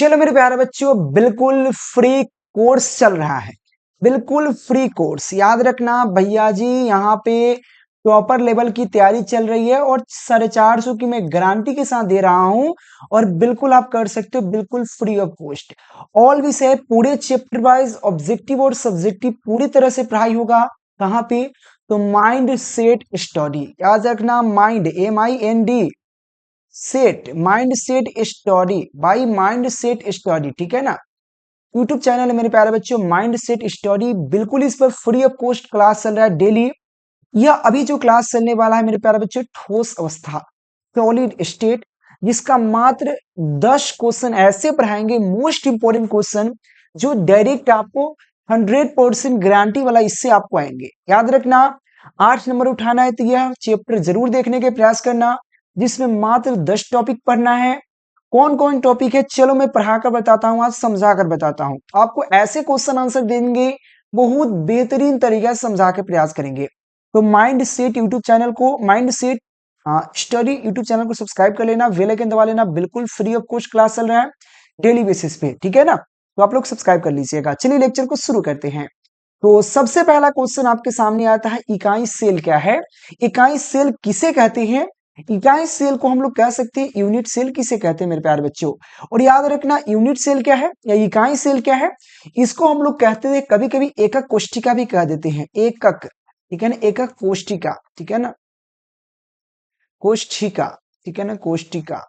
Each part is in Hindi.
चलो मेरे प्यारे बच्चों, बिल्कुल फ्री कोर्स चल रहा है। बिल्कुल फ्री कोर्स, याद रखना भैया जी, यहाँ पे टॉपर लेवल की तैयारी चल रही है और 450 की मैं गारंटी के साथ दे रहा हूँ। और बिल्कुल आप कर सकते हो, बिल्कुल फ्री ऑफ कॉस्ट। ऑल विषय पूरे चैप्टर वाइज ऑब्जेक्टिव और सब्जेक्टिव पूरी तरह से पढ़ाई होगा। कहाँ पे? तो माइंड सेट स्टडी, याद रखना, mind MIND set, mind set study by mind set study, ठीक है ना। यूट्यूब चैनल है मेरे प्यारे बच्चों, माइंड सेट स्टडी। बिल्कुल इस पर फ्री ऑफ कॉस्ट क्लास चल रहा है डेली। यह अभी जो क्लास चलने वाला है मेरे प्यारे बच्चों, ठोस अवस्था, सॉलिड स्टेट, जिसका मात्र 10 क्वेश्चन ऐसे पढ़ाएंगे, मोस्ट इंपोर्टेंट क्वेश्चन, जो डायरेक्ट आपको 100% गारंटी वाला इससे आपको आएंगे। याद रखना, 8 नंबर उठाना है तो यह चैप्टर जरूर देखने के प्रयास करना, जिसमें मात्र 10 टॉपिक पढ़ना है। कौन कौन टॉपिक है, चलो मैं पढ़ाकर बताता हूँ, आज समझा कर बताता हूँ। आपको ऐसे क्वेश्चन आंसर देंगे, बहुत बेहतरीन तरीके से समझा के प्रयास करेंगे। तो माइंड सेट यूट्यूब चैनल को, mind set study YouTube channel को सब्सक्राइब कर लेना, बेल आइकन दबा लेना। बिल्कुल फ्री ऑफ कॉस्ट क्लास चल रहा है डेली बेसिस पे, ठीक है ना। तो आप लोग सब्सक्राइब कर लीजिएगा। चलिए लेक्चर को शुरू करते हैं। तो सबसे पहला क्वेश्चन आपके सामने आता है, इकाई सेल क्या है? इकाई सेल किसे कहते हैं? इकाई सेल को हम लोग कह सकते हैं यूनिट सेल किसे कहते हैं मेरे प्यारे बच्चों। और याद रखना, यूनिट सेल क्या है या इकाई सेल क्या है? इसको हम लोग कहते हैं, कभी कभी एकक कोष्ठिका भी कह देते हैं, एकक, ठीक है ना, एकक कोष्ठिका, ठीक है ना, कोष्ठिका, ठीक है ना, कोष्ठिका।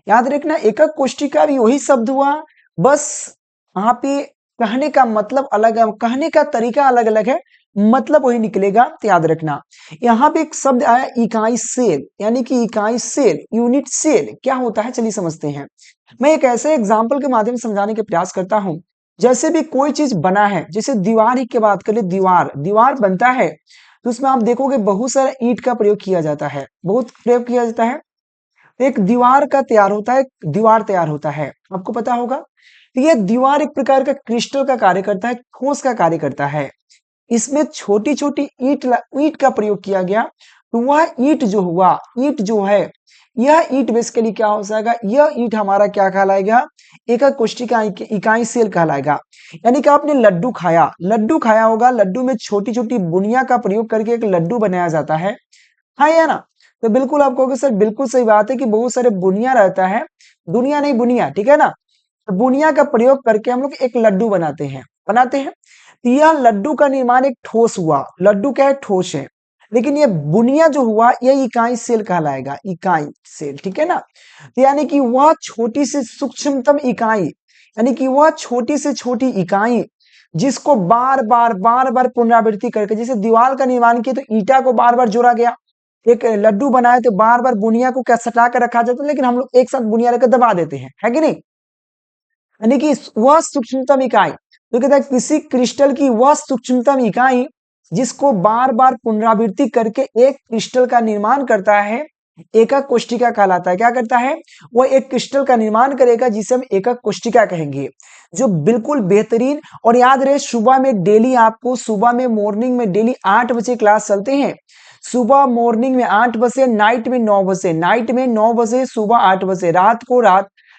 याद रखना, एकक कोष्ठिका भी वही शब्द हुआ, बस यहाँ पे कहने का मतलब अलग है, कहने का तरीका अलग अलग है, मतलब वही निकलेगा। तो याद रखना, यहाँ पे एक शब्द आया इकाई सेल, यानी कि इकाई सेल, यूनिट सेल क्या होता है, चलिए समझते हैं। मैं एक ऐसे एग्जाम्पल के माध्यम से समझाने के प्रयास करता हूँ। जैसे भी कोई चीज बना है, जैसे दीवार ही की बात करें, दीवार दीवार बनता है तो उसमें आप देखोगे बहुत सारा ईंट का प्रयोग किया जाता है, बहुत प्रयोग किया जाता है। एक दीवार का तैयार होता है, दीवार तैयार होता है, आपको पता होगा। तो यह दीवार एक प्रकार का क्रिस्टल का कार्य करता है, ठोस का कार्य करता है। इसमें छोटी छोटी ईंट का प्रयोग किया गया, तो वह ईंट जो हुआ, ईंट जो है, यह ईंट बेसिकली क्या हो जाएगा, यह ईंट हमारा क्या कहलाएगा, एकक कोष्ठिका इकाई सेल कहलाएगा। यानी कि आपने लड्डू खाया, लड्डू खाया होगा, लड्डू में छोटी छोटी बुनिया का प्रयोग करके एक लड्डू बनाया जाता है या ना। तो बिल्कुल आप कहोगे सर बिल्कुल सही बात है कि बहुत सारे बुनिया रहता है, दुनिया नहीं बुनिया, ठीक है ना। तो बुनिया का प्रयोग करके हम लोग एक लड्डू बनाते हैं। तो यह लड्डू का निर्माण एक ठोस हुआ, लड्डू क्या है, ठोस है। लेकिन ये बुनिया जो हुआ, यह इकाई सेल कहलाएगा, इकाई सेल, ठीक है ना। तो यानी कि वह छोटी से सूक्ष्मतम इकाई, यानी कि वह छोटी से छोटी इकाई, जिसको बार बार पुनरावृत्ति करके, जैसे दीवार का निर्माण किया तो ईटा को बार बार जोड़ा गया, एक लड्डू बनाए तो बार बार बुनिया को क्या सटा कर रखा जाता है, लेकिन हम लोग एक साथ बुनिया लेकर दबा देते हैं, है कि नहीं। यानी कि वह सूक्ष्मतम इकाई, तो कहता है किसी क्रिस्टल की वह सूक्ष्मतम इकाई जिसको बार बार पुनरावृत्ति करके एक क्रिस्टल का निर्माण करता है, एकक कोष्ठिका कहलाता है। क्या करता है, वह एक क्रिस्टल का निर्माण करेगा जिसे हम एकक कोष्ठिका कहेंगे, जो बिल्कुल बेहतरीन। और याद रहे, सुबह में डेली आपको, सुबह में मॉर्निंग में डेली 8 बजे क्लास चलते हैं। सुबह मॉर्निंग में 8 बजे, नाइट में 9 बजे, नाइट में 9 बजे, सुबह 8 बजे,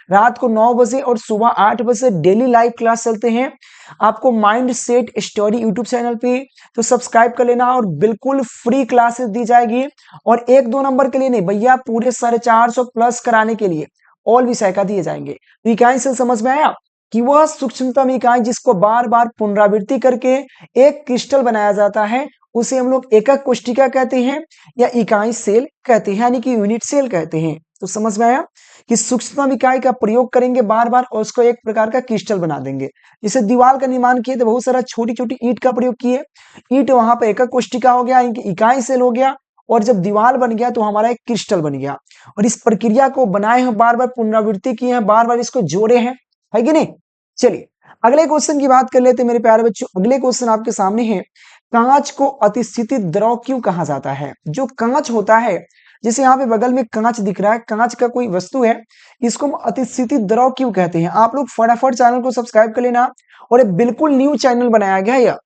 रात को 9 बजे और सुबह 8 बजे डेली लाइव क्लास चलते हैं। आपको mind set study YouTube channel पे तो सब्सक्राइब कर लेना, और बिल्कुल फ्री क्लासेस दी जाएगी। और 1-2 नंबर के लिए नहीं भैया, पूरे 450 प्लस कराने के लिए ऑल विषय का दिए जाएंगे। तो इकाई से समझ में आया कि वह सूक्ष्मतम इकाई जिसको बार बार पुनरावृत्ति करके एक क्रिस्टल बनाया जाता है, उसे हम लोग एकक कोष्ठिका कहते हैं या इकाई सेल कहते हैं, यानी कि यूनिट सेल कहते हैं। तो समझ में आया कि सूक्ष्मतम इकाई का प्रयोग करेंगे बार बार और उसको एक प्रकार का क्रिस्टल बना देंगे। जैसे दीवार का निर्माण किए तो बहुत सारा छोटी छोटी ईंट का प्रयोग किए, ईंट वहां पर एकक कोष्ठिका हो गया, इकाई सेल हो गया, और जब दीवार बन गया तो हमारा एक क्रिस्टल बन गया। और इस प्रक्रिया को बनाए हैं, बार बार पुनरावृत्ति किए हैं, बार बार इसको जोड़े हैं, है कि नहीं। चलिए अगले क्वेश्चन की बात कर लेते हैं मेरे प्यारे बच्चों। अगले क्वेश्चन आपके सामने है, कांच को अतिस्थितित द्रव क्यों कहा जाता है? जो कांच होता है, जैसे यहाँ पे बगल में कांच दिख रहा है, कांच का कोई वस्तु है, इसको हम अतिस्थितित द्रव क्यों कहते हैं? आप लोग फटाफट चैनल को सब्सक्राइब कर लेना। और एक बिल्कुल न्यू चैनल बनाया गया है,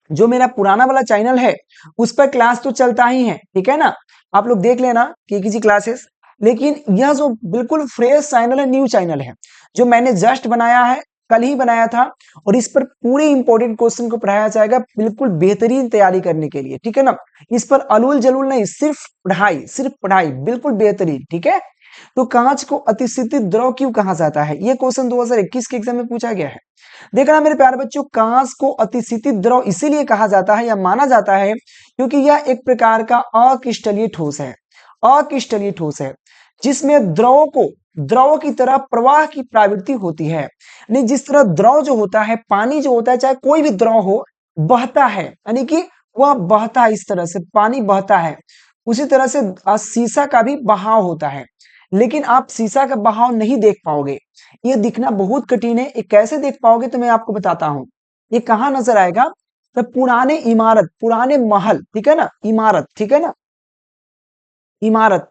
जो मेरा पुराना वाला चैनल है उस पर क्लास तो चलता ही है, ठीक है ना। आप लोग देख लेना कि किसी क्लासेस, लेकिन यह जो बिल्कुल फ्रेश चैनल है, न्यू चैनल है, जो मैंने जस्ट बनाया है, कल ही बनाया था, और इस पर पूरे इंपॉर्टेंट क्वेश्चन को पढ़ाया जाएगा बिल्कुल बेहतरीन तैयारी करने के लिए, ठीक है ना। इस पर अलूल जलूल नहीं, सिर्फ पढ़ाई बिल्कुल बेहतरीन, ठीक है। तो कांच को अतिशीतित द्रव क्यों कहा जाता है, यह क्वेश्चन 2021 के एग्जाम में पूछा गया है। देखना मेरे प्यारे बच्चों, कांच को अतिशीतित द्रव इसीलिए कहा जाता है या माना जाता है क्योंकि यह एक प्रकार का अक्रिस्टलीय ठोस है, अक्रिस्टलीय ठोस है, जिसमें द्रव की तरह प्रवाह की प्रवृत्ति होती है। यानी जिस तरह द्रव जो होता है, पानी जो होता है, चाहे कोई भी द्रव हो, बहता है, यानी कि वह बहता है, इस तरह से पानी बहता है, उसी तरह से शीशा का भी बहाव होता है। लेकिन आप शीशा का बहाव नहीं देख पाओगे, ये दिखना बहुत कठिन है। ये कैसे देख पाओगे तो मैं आपको बताता हूं। ये कहां नजर आएगा, तो पुराने इमारत, पुराने महल, ठीक है ना, इमारत, ठीक है ना, इमारत,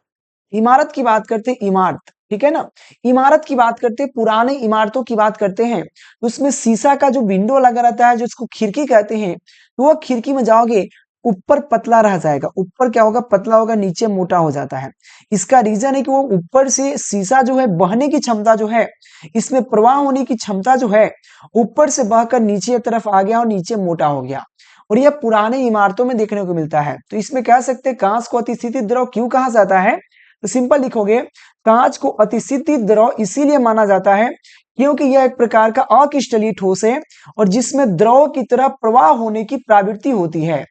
इमारत की बात करते हैं, इमारत, ठीक है ना, इमारत की बात करते हैं, पुराने इमारतों की बात करते हैं, उसमें शीशा का जो विंडो लगा रहता है, जो इसको खिड़की कहते हैं, तो वह खिड़की में जाओगे, ऊपर पतला रह जाएगा, ऊपर क्या होगा, पतला होगा, नीचे मोटा हो जाता है। इसका रीजन है कि वो ऊपर से शीशा जो है, बहने की क्षमता जो है, इसमें प्रवाह होने की क्षमता जो है, ऊपर से बहकर नीचे तरफ आ गया और नीचे मोटा हो गया, और यह पुराने इमारतों में देखने को मिलता है। तो इसमें कह सकते हैं कांच को अतिशीतित द्रव क्यों कहा जाता है, तो सिंपल लिखोगे, कांच को अतिशीतित द्रव इसीलिए माना जाता है क्योंकि यह एक प्रकार का अक्रिस्टलीय ठोस है और जिसमें द्रव की तरह प्रवाह होने की प्रवृत्ति होती है।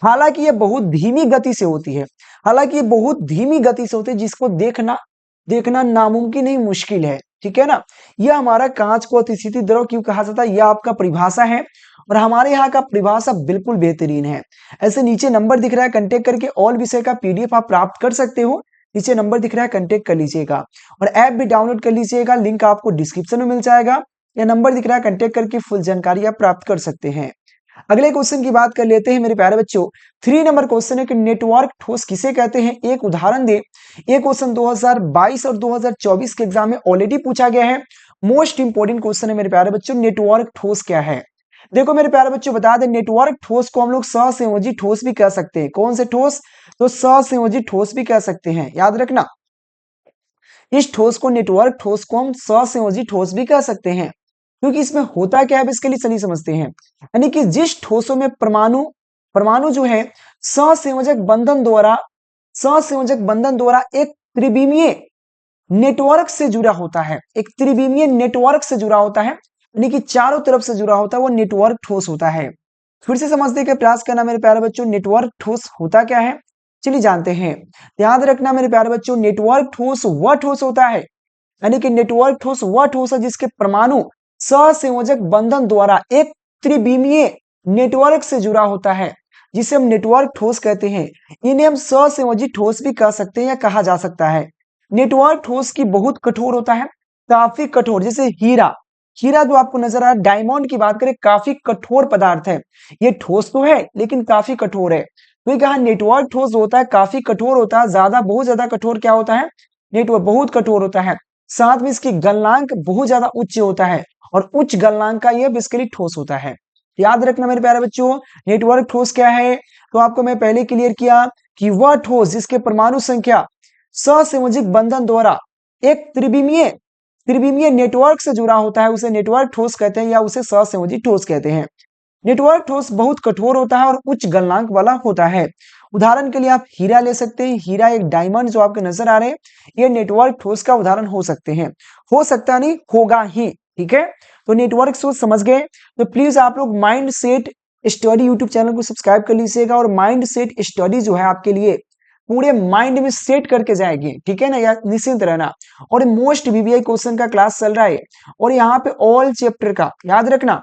हालांकि यह बहुत धीमी गति से होती है, हालांकि ये बहुत धीमी गति से होती है, जिसको देखना नामुमकिन ही मुश्किल है, ठीक है ना। यह हमारा कांच को अतिशीतित द्रव क्यों कहा जाता है, यह आपका परिभाषा है, और हमारे यहाँ का परिभाषा बिल्कुल बेहतरीन है। ऐसे नीचे नंबर दिख रहा है, कांटेक्ट करके ऑल विषय का पीडीएफ आप प्राप्त कर सकते हो। नीचे नंबर दिख रहा है, कांटेक्ट कर लीजिएगा, और ऐप भी डाउनलोड कर लीजिएगा, लिंक आपको डिस्क्रिप्शन में मिल जाएगा, या नंबर दिख रहा है, कांटेक्ट करके फुल जानकारी आप प्राप्त कर सकते हैं। अगले क्वेश्चन की बात कर लेते हैं मेरे प्यारे बच्चों। 3 नंबर क्वेश्चन है कि नेटवर्क ठोस किसे कहते हैं, एक उदाहरण दे। ये क्वेश्चन 2022 और 2024 के एग्जाम में ऑलरेडी पूछा गया है। मोस्ट इंपोर्टेंट क्वेश्चन है मेरे प्यारे बच्चों, नेटवर्क ठोस क्या है। देखो मेरे प्यारे बच्चों, बता दें, नेटवर्क ठोस को हम लोग सहसंयोजी ठोस भी कह सकते हैं। कौन से ठोस, तो सहसंयोजी ठोस भी कह सकते हैं, याद रखना। इस ठोस को, नेटवर्क ठोस को हम सहसंयोजी ठोस भी कह सकते हैं, क्योंकि इसमें होता क्या है, इसके लिए चलिए समझते हैं। यानी कि जिस ठोसों में परमाणु जो है सहसंयोजक बंधन द्वारा एक त्रिविमीय नेटवर्क से जुड़ा होता है, एक त्रिविमीय नेटवर्क से जुड़ा होता है, यानी कि चारों तरफ से जुड़ा होता है, वो नेटवर्क ठोस होता है। फिर से समझने का प्रयास करना मेरे प्यारे बच्चों, नेटवर्क ठोस होता क्या है, चलिए जानते हैं। याद रखना मेरे प्यारे बच्चों, नेटवर्क ठोस वह ठोस होता है, यानी कि नेटवर्क ठोस वह ठोस है जिसके परमाणु सहसंयोजक बंधन द्वारा एक त्रिविमीय नेटवर्क से जुड़ा होता है, जिसे हम नेटवर्क ठोस कहते हैं। इन्हें हम सहसंयोजी ठोस भी कह सकते हैं या कहा जा सकता है। नेटवर्क ठोस की बहुत कठोर होता है, काफी कठोर, जैसे हीरा जो आपको नजर आ रहा है, डायमंड की बात करें, काफी कठोर पदार्थ है। ये ठोस तो है लेकिन काफी कठोर है, तो कहा नेटवर्क ठोस होता है, काफी कठोर होता है, बहुत ज्यादा कठोर क्या होता है, नेटवर्क बहुत कठोर होता है। साथ में इसकी गलनांक बहुत ज्यादा उच्च होता है, और उच्च गलनांक का यह बेसिकली ठोस होता है। याद रखना मेरे प्यारे बच्चों, नेटवर्क ठोस क्या है, तो आपको मैं पहले क्लियर किया कि वह ठोस जिसके परमाणु संख्या सहसंयोजक बंधन द्वारा एक त्रिविमीय नेटवर्क से जुड़ा होता है, उसे नेटवर्क ठोस कहते हैं या उसे सहसंयोजी ठोस कहते हैं। नेटवर्क ठोस बहुत कठोर होता है और उच्च गलनांक वाला होता है। उदाहरण के लिए आप हीरा ले सकते हैं, हीरा एक डायमंड जो आपके नजर आ रहे हैं, ये नेटवर्क ठोस का उदाहरण हो सकते हैं, हो सकता नहीं, होगा ही, ठीक है। तो नेटवर्क ठोस समझ गए, तो प्लीज आप लोग mind set study YouTube channel को सब्सक्राइब कर लीजिएगा, और माइंड सेट स्टडी जो है आपके लिए पूरे माइंड में सेट करके जाएगी, ठीक है ना, या निश्चिंत रहना। और मोस्ट वीवीआई क्वेश्चन का क्लास चल रहा है, और यहाँ पे ऑल चैप्टर का याद रखना,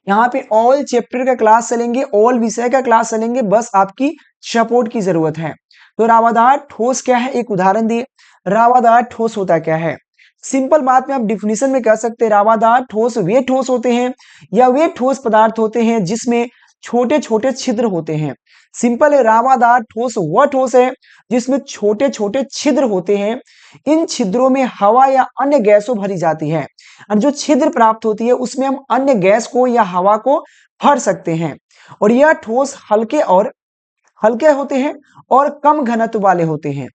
यहाँ पे ऑल चैप्टर का क्लास चलेंगे, ऑल विषय का क्लास चलेंगे, बस आपकी सपोर्ट की जरूरत है। तो रावादार ठोस क्या है, एक उदाहरण दिए। रावादार ठोस होता क्या है, सिंपल बात में आप डिफिनेशन में कह सकते हैं, रावादार ठोस वे ठोस होते हैं या वे ठोस पदार्थ होते हैं जिसमें छोटे छोटे छिद्र होते हैं। सिंपल है, रावादार ठोस वह ठोस है जिसमें छोटे छोटे छिद्र होते हैं। इन छिद्रों में हवा या अन्य गैसों भरी जाती है, और जो छिद्र प्राप्त होती है उसमें हम अन्य गैस को या हवा को भर सकते हैं। और यह ठोस हल्के होते हैं और कम घनत्व वाले होते हैं।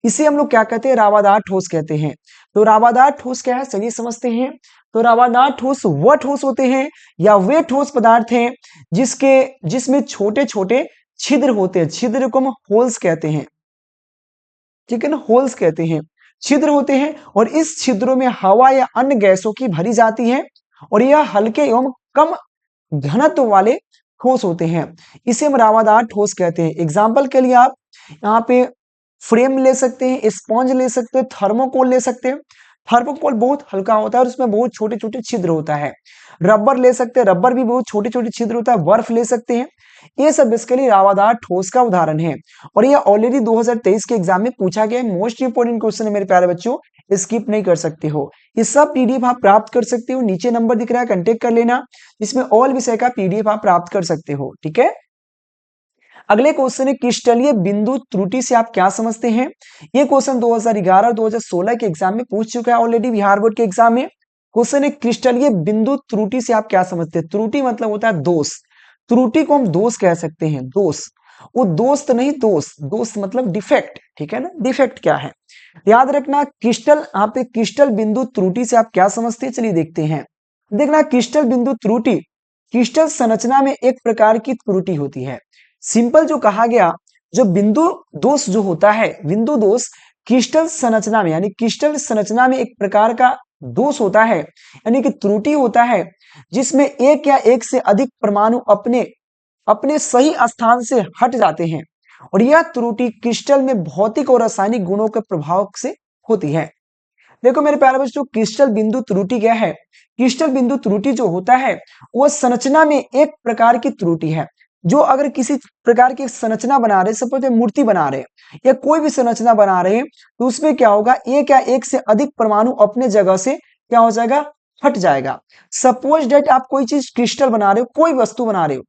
इसे हम लोग क्या कहते हैं, रावादार ठोस कहते हैं। तो रावादार ठोस क्या है, चलिए समझते हैं। तो रावादार ठोस वह ठोस होते हैं या वे ठोस पदार्थ हैं जिसमें छोटे छोटे छिद्र होते हैं, छिद्र को हम होल्स कहते हैं, ठीक है ना, होल्स कहते हैं, छिद्र होते हैं, और इस छिद्रों में हवा या अन्य गैसों की भरी जाती है, और यह हल्के एवं कम घनत्व वाले ठोस होते हैं। इसे हम रावादार ठोस कहते हैं। एग्जाम्पल के लिए आप यहाँ पे फ्रेम ले सकते हैं, स्पॉन्ज ले सकते हैं, थर्मोकोल ले सकते हैं। थर्मोकोल बहुत हल्का होता है और उसमें बहुत छोटे छोटे छिद्र होता है। रबर ले सकते हैं, रबर भी बहुत छोटे छोटे छिद्र होता है। बर्फ ले सकते हैं। ये सब इसके लिए रावादार ठोस का उदाहरण है, और ये ऑलरेडी 2023 के एग्जाम में पूछा गया है। मोस्ट इंपोर्टेंट क्वेश्चन है मेरे प्यारे बच्चों, स्किप नहीं कर सकते हो। ये सब पीडीएफ आप प्राप्त कर सकते हो, नीचे नंबर दिख रहा है, कांटेक्ट कर लेना। इसमें ऑल विषय का पीडीएफ आप प्राप्त कर सकते हो, ठीक है। अगले क्वेश्चन है, क्रिस्टलीय बिंदु त्रुटि से आप क्या समझते हैं। ये क्वेश्चन 2011 और 2016 के एग्जाम में पूछ चुका है ऑलरेडी, बिहार बोर्ड के एग्जाम में। क्वेश्चन है, क्रिस्टलीय बिंदु त्रुटि से आप क्या समझते हैं। त्रुटि मतलब होता है दोष, त्रुटि को हम दोष कह सकते हैं, दोष। वो दोस्त नहीं, दोष, दोष मतलब डिफेक्ट, ठीक है ना। डिफेक्ट क्या है, याद रखना। क्रिस्टल, यहाँ पे क्रिस्टल बिंदु त्रुटि से आप क्या समझते हैं, चलिए देखते हैं। देखना, क्रिस्टल बिंदु त्रुटि क्रिस्टल संरचना में एक प्रकार की त्रुटि होती है। सिंपल जो कहा गया, जो बिंदु दोष जो होता है, बिंदु दोष क्रिस्टल संरचना में, यानी क्रिस्टल संरचना में एक प्रकार का दोष होता है, यानी कि त्रुटि होता है, जिसमें एक या एक से अधिक परमाणु अपने अपने सही स्थान से हट जाते हैं, और यह त्रुटि क्रिस्टल में भौतिक और रासायनिक गुणों के प्रभाव से होती है। देखो मेरे प्यारे बच्चों, क्रिस्टल बिंदु त्रुटि क्या है। क्रिस्टल बिंदु त्रुटि जो होता है, वह संरचना में एक प्रकार की त्रुटि है। जो अगर किसी प्रकार की संरचना बना रहे, सपोज मूर्ति बना रहे या कोई भी संरचना बना रहे, तो उसमें क्या होगा, एक या एक से अधिक परमाणु अपने जगह से क्या हो जाएगा, हट जाएगा। सपोज डेट आप कोई चीज क्रिस्टल बना रहे हो, कोई वस्तु बना रहे हो,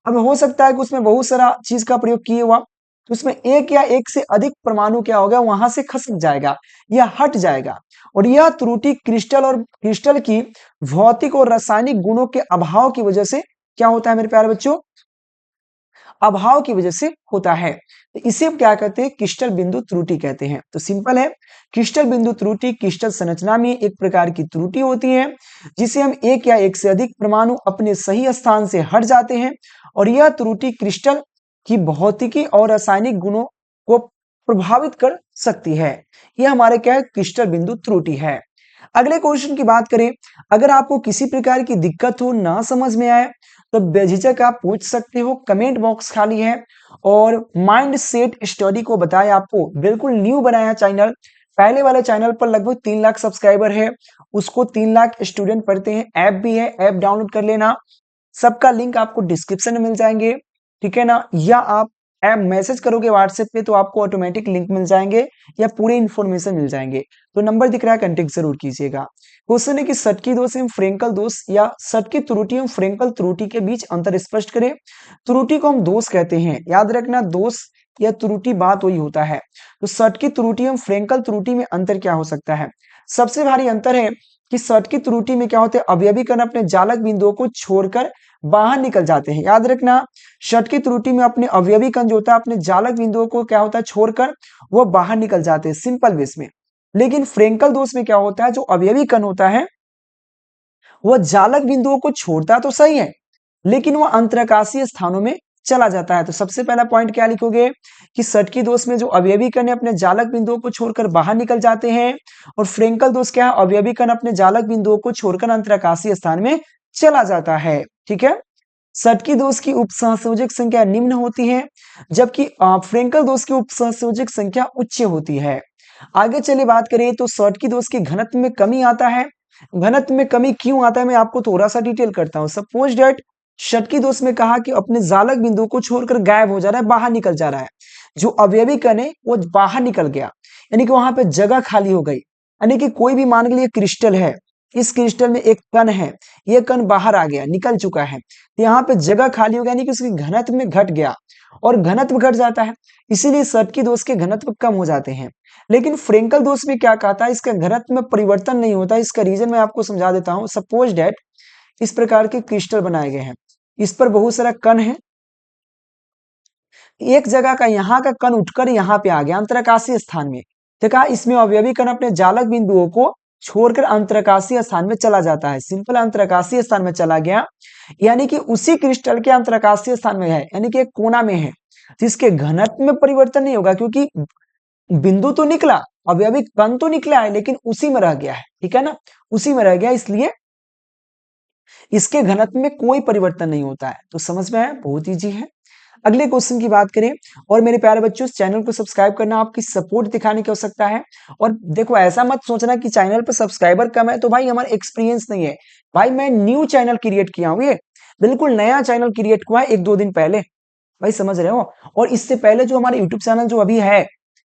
अब हो सकता है कि उसमें बहुत सारा चीज का प्रयोग किए हुआ, तो उसमें एक या एक से अधिक परमाणु क्या होगा, वहां से खसक जाएगा या हट जाएगा, और यह त्रुटि क्रिस्टल की भौतिक और रासायनिक गुणों के अभाव की वजह से क्या होता है मेरे प्यारे बच्चों, अभाव की वजह से होता है। तो इसे हम क्या कहते हैं, क्रिस्टल बिंदु त्रुटि कहते हैं। तो सिंपल है, क्रिस्टल बिंदु त्रुटि क्रिस्टल संरचना में एक प्रकार की त्रुटि होती है, जिसे हम एक या एक से अधिक परमाणु अपने सही स्थान से हट जाते हैं, और यह त्रुटि क्रिस्टल की भौतिकी और रासायनिक गुणों को प्रभावित कर सकती है। यह हमारे क्या है, क्रिस्टल बिंदु त्रुटि है। अगले क्वेश्चन की बात करें, अगर आपको किसी प्रकार की दिक्कत हो, ना समझ में आए, तो बेझिझक आप पूछ सकते हो, कमेंट बॉक्स खाली है। और माइंड सेट स्टडी को बताया, आपको बिल्कुल न्यू बनाया चैनल। पहले वाले चैनल पर लगभग 3 लाख सब्सक्राइबर है, उसको 3 लाख स्टूडेंट पढ़ते हैं। ऐप भी है, ऐप डाउनलोड कर लेना, सबका लिंक आपको डिस्क्रिप्शन में मिल जाएंगे, ठीक है ना। या आप ऐप मैसेज करोगे व्हाट्सएप पे तो आपको ऑटोमेटिक लिंक मिल जाएंगे या पूरे इन्फॉर्मेशन मिल जाएंगे। तो नंबर दिख रहा है, कांटेक्ट जरूर कीजिएगा। क्वेश्चन है कि सटकी दोष एवं फ्रेंकल दोष या सटकी त्रुटि एवं फ्रेंकल त्रुटि के बीच अंतर स्पष्ट करें। त्रुटि को हम दोष कहते हैं, याद रखना, दोष या त्रुटि बात वही होता है। तो सटकी त्रुटि एवं फ्रेंकल त्रुटि में अंतर क्या हो सकता है। सबसे भारी अंतर है कि सटकी त्रुटि में क्या होता है, अवयवी कण अपने जालक बिंदुओं को छोड़कर बाहर निकल जाते हैं। याद रखना, षटकी त्रुटि में अपने अवयवी कण जो होता है, अपने जालक बिंदुओं को क्या होता है, छोड़कर वो बाहर निकल जाते हैं, सिंपल बेस में। लेकिन फ्रेंकल दोष में क्या होता है, जो अवयवी कण होता है वह जालक बिंदुओं को छोड़ता तो सही है, लेकिन वह अंतरकाशीय स्थानों में चला जाता है। तो सबसे पहला पॉइंट क्या लिखोगे कि सटकी दोष में जो अवयवी कण अपने जालक बिंदुओं को छोड़कर बाहर निकल जाते हैं, और फ्रेंकल दोष क्या है, अवयवी कण अपने जालक बिंदुओं को छोड़कर अंतरकाशीय स्थान में चला जाता है, ठीक है। सटकी दोष की उपसंयोजक संख्या निम्न होती है, जबकि फ्रेंकल दोष की उपसंयोजक संख्या उच्च होती है। आगे चलिए बात करें तो सटकी दोष के घनत्व में कमी आता है। घनत्व में कमी क्यों आता है, मैं आपको थोड़ा सा डिटेल करता हूं। सपोज डेट षटकी दोष में कहा कि अपने जालक बिंदु को छोड़कर गायब हो जा रहा है, बाहर निकल जा रहा है, जो अवयवी कण है वो बाहर निकल गया, यानी कि वहां पे जगह खाली हो गई। यानी कि कोई भी मान के लिए क्रिस्टल है, इस क्रिस्टल में एक कण है, ये कण बाहर आ गया, निकल चुका है, तो यहाँ पे जगह खाली हो गया, यानी कि उसकी घनत्व में घट गया, और घनत्व घट जाता है, इसीलिए सटकी दोष के घनत्व कम हो जाते हैं। लेकिन फ्रेंकल दोष में क्या कहता है, इसका घनत्व में परिवर्तन नहीं होता। इसका रीजन मैं आपको समझा देता हूं। सपोज डेट इस प्रकार के क्रिस्टल बनाए गए हैं, इस पर बहुत सारा कण है, एक जगह का यहाँ का कण उठकर यहाँ पे आ गया अंतरकाशीय स्थान में, तो कहा इसमें अवयवी कण अपने जालक बिंदुओं को छोड़कर अंतरकाशीय स्थान में चला जाता है। सिंपल अंतरकाशीय स्थान में चला गया, यानी कि उसी क्रिस्टल के अंतरकाशीय स्थान में है, यानी कि एक कोना में है, जिसके घनत्व में परिवर्तन नहीं होगा, क्योंकि बिंदु तो निकला, अवयवी कण तो निकला है, लेकिन उसी में रह गया है, ठीक है ना, उसी में रह गया, इसलिए इसके घनत्व में कोई परिवर्तन नहीं होता है। तो समझ में आया, बहुत ईजी है। अगले क्वेश्चन की बात करें, और मेरे प्यारे बच्चों इस चैनल को सब्सक्राइब करना आपकी सपोर्ट दिखाने की आवश्यकता है। और देखो ऐसा मत सोचना कि चैनल पर सब्सक्राइबर कम है तो भाई हमारा एक्सपीरियंस नहीं है। भाई मैं न्यू चैनल क्रिएट किया हूँ, ये बिल्कुल नया चैनल क्रिएट हुआ है 1-2 दिन पहले, भाई समझ रहे हो। और इससे पहले जो हमारा यूट्यूब चैनल जो अभी है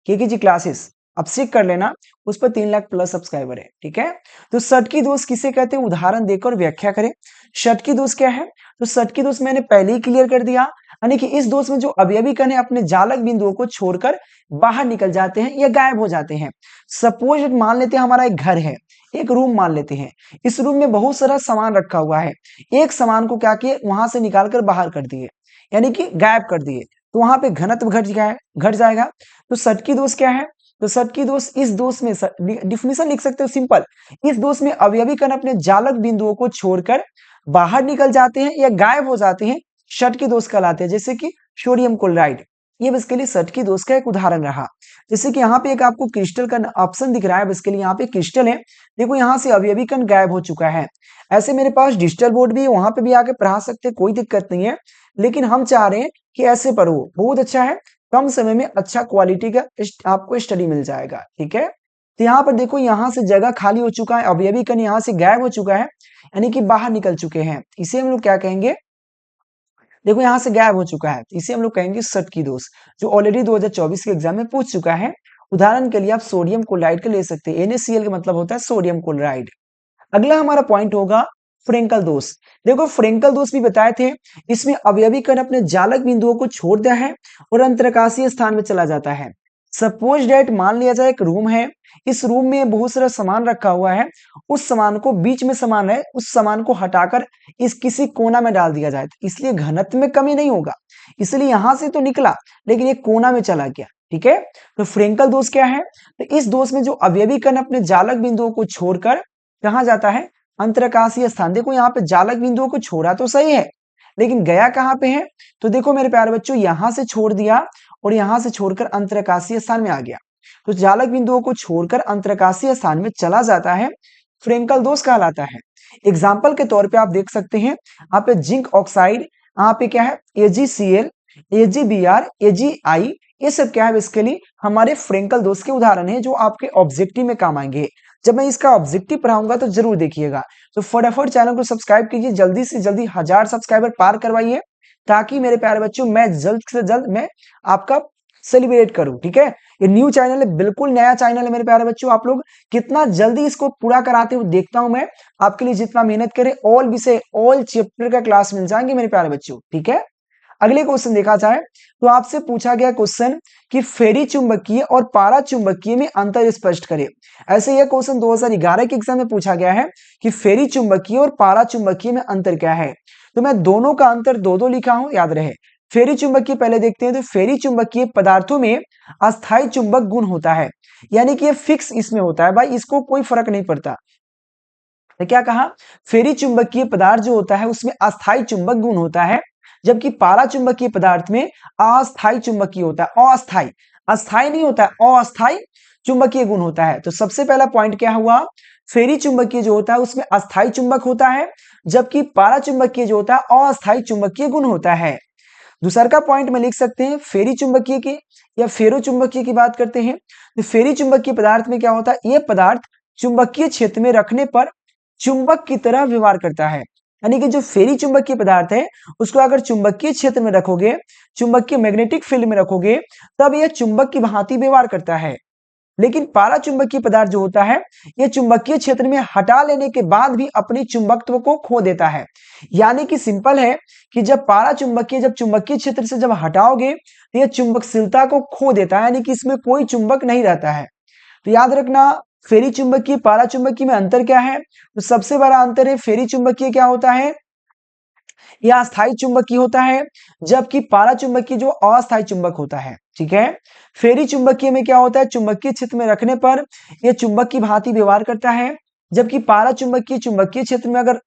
केकेजी क्लासेस, अब चेक कर लेना, उस पर 3 लाख प्लस सब्सक्राइबर है, ठीक है। तो षटकी दोष किसे कहते हैं, उदाहरण देकर व्याख्या करें। षटकी दोष क्या है, तो षटकी दोष मैंने पहले ही क्लियर कर दिया, यानी कि इस दोष में जो अवयवी कण है अपने जालक बिंदुओं को छोड़कर बाहर निकल जाते हैं या गायब हो जाते हैं। सपोज मान लेते हैं हमारा एक घर है, एक रूम मान लेते हैं, इस रूम में बहुत सारा सामान रखा हुआ है, एक सामान को क्या किए वहां से निकालकर बाहर कर दिए, यानी कि गायब कर दिए, तो वहां पे घनत्व घट जाएगा। तो षटकी दोष क्या है, तो षटकी दोष, इस दोष में डिफिनेशन लिख सकते हो सिंपल, इस दोष में अवयवी कण अपने जालक बिंदुओं को छोड़कर बाहर निकल जाते हैं या गायब हो जाते हैं, षटकी दोष कहलाते हैं। जैसे कि सोडियम क्लोराइड, ये बेसिकली षटकी दोष का एक उदाहरण रहा। जैसे कि यहाँ पे एक आपको क्रिस्टल का ऑप्शन दिख रहा है, बेसिकली यहाँ पे क्रिस्टल है, देखो यहाँ से अवयवी कण गायब हो चुका है। ऐसे मेरे पास डिजिटल बोर्ड भी है, वहां पे भी आके पढ़ा सकते हैं, कोई दिक्कत नहीं है, लेकिन हम चाह रहे हैं कि ऐसे पढ़ो, बहुत अच्छा है, कम समय में अच्छा क्वालिटी का आपको स्टडी मिल जाएगा, ठीक है। तो यहाँ पर देखो, यहाँ से जगह खाली हो चुका है, अवयवी कण यहाँ से गायब हो चुका है, यानी कि बाहर निकल चुके हैं, इसे हम लोग क्या कहेंगे, देखो यहाँ से गायब हो चुका है, इसे हम लोग कहेंगे षटकी दोष, जो ऑलरेडी 2024 के एग्जाम में पूछ चुका है। उदाहरण के लिए आप सोडियम क्लोराइड का ले सकते हैं, NaCl का मतलब होता है सोडियम क्लोराइड। अगला हमारा पॉइंट होगा फ्रेंकल दोष। देखो फ्रेंकल दोष भी बताए थे, इसमें अवयवी कण अपने जालक बिंदुओं को छोड़ दिया है और अंतरकाशीय स्थान में चला जाता है। सपोज डेट मान लिया जाए एक रूम है, इस रूम में बहुत सारा सामान रखा हुआ है, उस सामान को बीच में सामान है, उस सामान को हटाकर इस किसी कोना में डाल दिया जाए, इसलिए घनत्व में कमी नहीं होगा, इसलिए यहां से तो निकला लेकिन ये कोना में चला गया, ठीक है। तो फ्रेंकल दोष क्या है, तो इस दोष में जो अवयवी कण अपने जालक बिंदुओं को छोड़कर कहा जाता है, अंतरकाशीय स्थान। देखो यहाँ पे जालक बिंदुओं को छोड़ा तो सही है, लेकिन गया कहाँ पे है, तो देखो मेरे प्यारे बच्चों, यहां से छोड़ दिया और यहां से छोड़कर अंतरकाशीय स्थान में आ गया, तो जालक बिंदुओं को छोड़कर अंतरकाशीय स्थान में चला जाता है, फ्रेंकल दोष कहलाता है। एग्जाम्पल के तौर पे आप देख सकते हैं, यहाँ पे जिंक ऑक्साइड, यहाँ पे क्या है AgCl, AgBr, AgI, ये सब क्या है बेसिकली हमारे फ्रेंकल दोष के उदाहरण है, जो आपके ऑब्जेक्टिव में काम आएंगे। जब मैं इसका ऑब्जेक्टिव पढ़ाऊंगा तो जरूर देखिएगा। तो फटाफट चैनल को सब्सक्राइब कीजिए, जल्दी से जल्दी 1000 सब्सक्राइबर पार करवाइए, ताकि मेरे प्यारे बच्चों मैं जल्द से जल्द मैं आपका सेलिब्रेट करूं, ठीक है। ये न्यू चैनल है, बिल्कुल नया चैनल है मेरे प्यारे बच्चों, आप लोग कितना जल्दी इसको पूरा कराते हो देखता हूं मैं, आपके लिए जितना मेहनत करें, ऑल विषय ऑल चैप्टर का क्लास मिल जाएंगे मेरे प्यारे बच्चों, ठीक है। अगले क्वेश्चन देखा जाए तो आपसे पूछा गया क्वेश्चन कि फेरी चुंबकीय और पारा चुंबकीय में अंतर स्पष्ट करें। ऐसे यह क्वेश्चन 2011 के एग्जाम में पूछा गया है कि फेरी चुंबकीय और पारा चुंबकीय में अंतर क्या है। तो मैं दोनों का अंतर दो लिखा हूं, याद रहे। फेरी चुंबकीय पहले देखते हैं, तो फेरी चुंबकीय पदार्थों में अस्थायी चुंबक गुण होता है, यानी कि ये फिक्स इसमें होता है भाई, इसको कोई फर्क नहीं पड़ता। तो क्या कहा, फेरी चुंबकीय पदार्थ जो होता है उसमें अस्थायी चुंबक गुण होता है, जबकि पारा चुंबकीय पदार्थ में अस्थायी चुंबकीय होता है, अस्थायी, अस्थायी नहीं होता है, अस्थायी चुंबकीय गुण होता है। तो सबसे पहला पॉइंट क्या हुआ, फेरी चुंबकीय जो होता है उसमें अस्थायी चुंबक होता है, जबकि पारा चुंबकीय जो होता है अस्थायी चुंबकीय गुण होता है। दूसरा का पॉइंट में लिख सकते हैं फेरी चुंबकीय की या फेरो चुंबकीय की बात करते हैं, तो फेरी चुंबकीय पदार्थ में क्या होता है, यह पदार्थ चुंबकीय क्षेत्र में रखने पर चुंबक की तरह व्यवहार करता है, यानी कि जो फेरी चुंबकीय पदार्थ है उसको अगर चुंबकीय क्षेत्र में रखोगे, चुंबकीय मैग्नेटिक फील्ड में रखोगे, तब यह चुंबक की भांति व्यवहार करता है। लेकिन पारा चुंबकीय पदार्थ जो होता है यह चुंबकीय क्षेत्र में हटा लेने के बाद भी अपनी चुंबकत्व को खो देता है, यानी कि सिंपल है कि जब पारा चुंबकीय जब चुंबकीय क्षेत्र से जब हटाओगे तो यह चुंबकशीलता को खो देता है, यानी कि इसमें कोई चुंबक नहीं रहता है। तो याद रखना फेरी चुंबकीय पारा चुंबकीय में अंतर क्या है, तो सबसे बड़ा अंतर है फेरी चुंबकीय क्या होता है, यह अस्थायी चुंबकीय होता है, जबकि पारा चुंबकीय जो अस्थायी चुंबक होता है। ठीक है। फेरी चुंबकीय में क्या होता है, चुंबकीय क्षेत्र में रखने पर यह चुंबक की भांति व्यवहार करता है, जबकि पारा चुंबकीय चुंबकीय क्षेत्र में अगर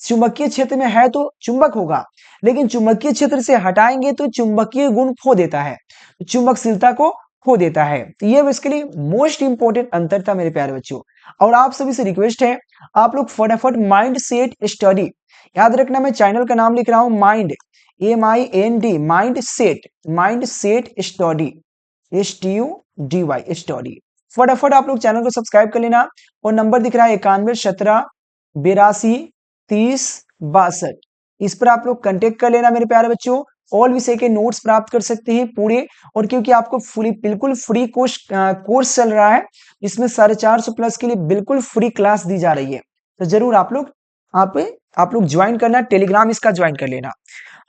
चुंबकीय क्षेत्र में है तो चुंबक होगा, लेकिन चुंबकीय क्षेत्र से हटाएंगे तो चुंबकीय गुण खो देता है, चुंबकशीलता को खो देता है। तो ये बेसिकली मोस्ट इंपॉर्टेंट अंतर था मेरे प्यारे बच्चों। और आप सभी से रिक्वेस्ट है, आप लोग फटाफट माइंड सेट स्टडी, याद रखना मैं चैनल का नाम लिख रहा हूं mind, MIND, mind set study, STUDY study. फटाफट आप लोग चैनल को सब्सक्राइब कर लेना। और नंबर दिख रहा है 9117823062, इस पर आप लोग कांटेक्ट कर लेना मेरे प्यारे बच्चों। ऑल विषय के नोट्स प्राप्त कर सकते हैं पूरे, और क्योंकि आपको बिल्कुल फ्री कोर्स चल रहा है, इसमें 450 प्लस के लिए बिल्कुल फ्री क्लास दी जा रही है, तो जरूर आप लोग ज्वाइन करना, टेलीग्राम इसका ज्वाइन कर लेना।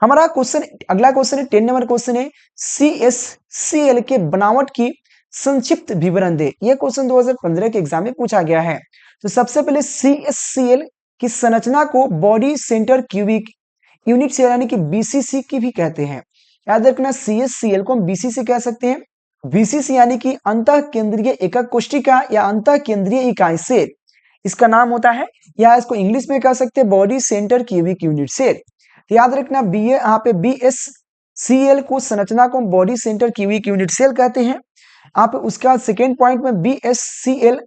हमारा क्वेश्चन, अगला क्वेश्चन है 10 नंबर क्वेश्चन है, CSCl के बनावट की संक्षिप्त विवरण दे। यह क्वेश्चन 2015 के एग्जाम में पूछा गया है। तो सबसे पहले CSCl की संरचना को बॉडी सेंटर क्यूबिक यूनिट से यानी कि BCC की भी कहते हैं। याद रखना CSCl को हम BCC कह सकते हैं। BCC यानी कि अंतः केंद्रीय एकक कोशिका या अंतः केंद्रीय इकाई सेल, इसका नाम होता है, या इसको इंग्लिश में कह सकते हैं body centre cubic unit cell. याद रखना यहाँ पे BSCl को संरचना को body centre cubic unit cell कहते हैं। आप उसका सेकेंड पॉइंट में BSCl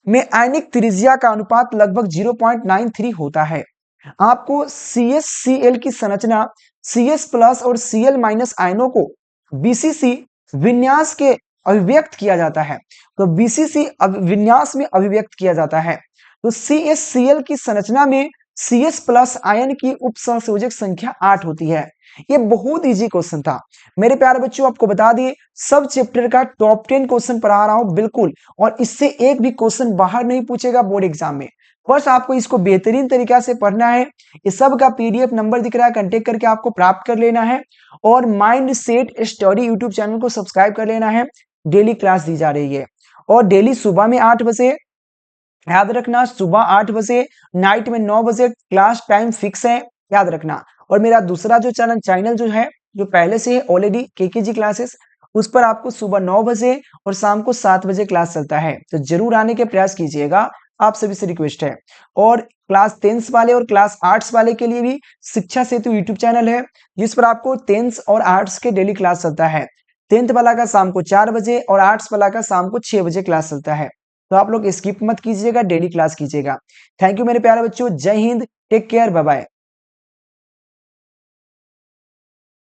में आयनिक त्रिज्या का अनुपात लगभग 0.93 होता है। आपको CSCl की संरचना CS प्लस और Cl माइनस आयनों को BCC विन्यास के अभिव्यक्त किया जाता है, तो BCC विन्यास में अभिव्यक्त किया जाता है। तो CSCl की संरचना में CS प्लस आयन की उप सहसंयोजक संख्या 8 होती है। ये बहुत इजी क्वेश्चन था मेरे प्यारे बच्चों, आपको बता दिए सब चैप्टर का टॉप 10 क्वेश्चन पढ़ा रहा हूं बिल्कुल, और इससे एक भी क्वेश्चन बाहर नहीं पूछेगा बोर्ड एग्जाम में। बस आपको इसको बेहतरीन तरीका से पढ़ना है। इस सब का PDF नंबर दिख रहा है, कांटेक्ट करके आपको प्राप्त कर लेना है। और mind set study YouTube channel को सब्सक्राइब कर लेना है, डेली क्लास दी जा रही है, और डेली सुबह में 8 बजे, याद रखना सुबह 8 बजे, नाइट में 9 बजे क्लास टाइम फिक्स है, याद रखना। और मेरा दूसरा जो चैनल जो है, जो पहले से है ऑलरेडी KKG क्लासेस, उस पर आपको सुबह 9 बजे और शाम को 7 बजे क्लास चलता है, तो जरूर आने के प्रयास कीजिएगा, आप सभी से रिक्वेस्ट है। और क्लास 10th वाले और क्लास आर्ट्स वाले के लिए भी शिक्षा सेतु यूट्यूब चैनल है, जिस पर आपको 10th और आर्ट्स के डेली क्लास चलता है। 10th वाला का शाम को 4 बजे और आर्ट्स वाला का शाम को 6 बजे क्लास चलता है, तो आप लोग स्किप मत कीजिएगा, डेली क्लास कीजिएगा। थैंक यू मेरे प्यारे बच्चों, जय Hind, take care, bye bye.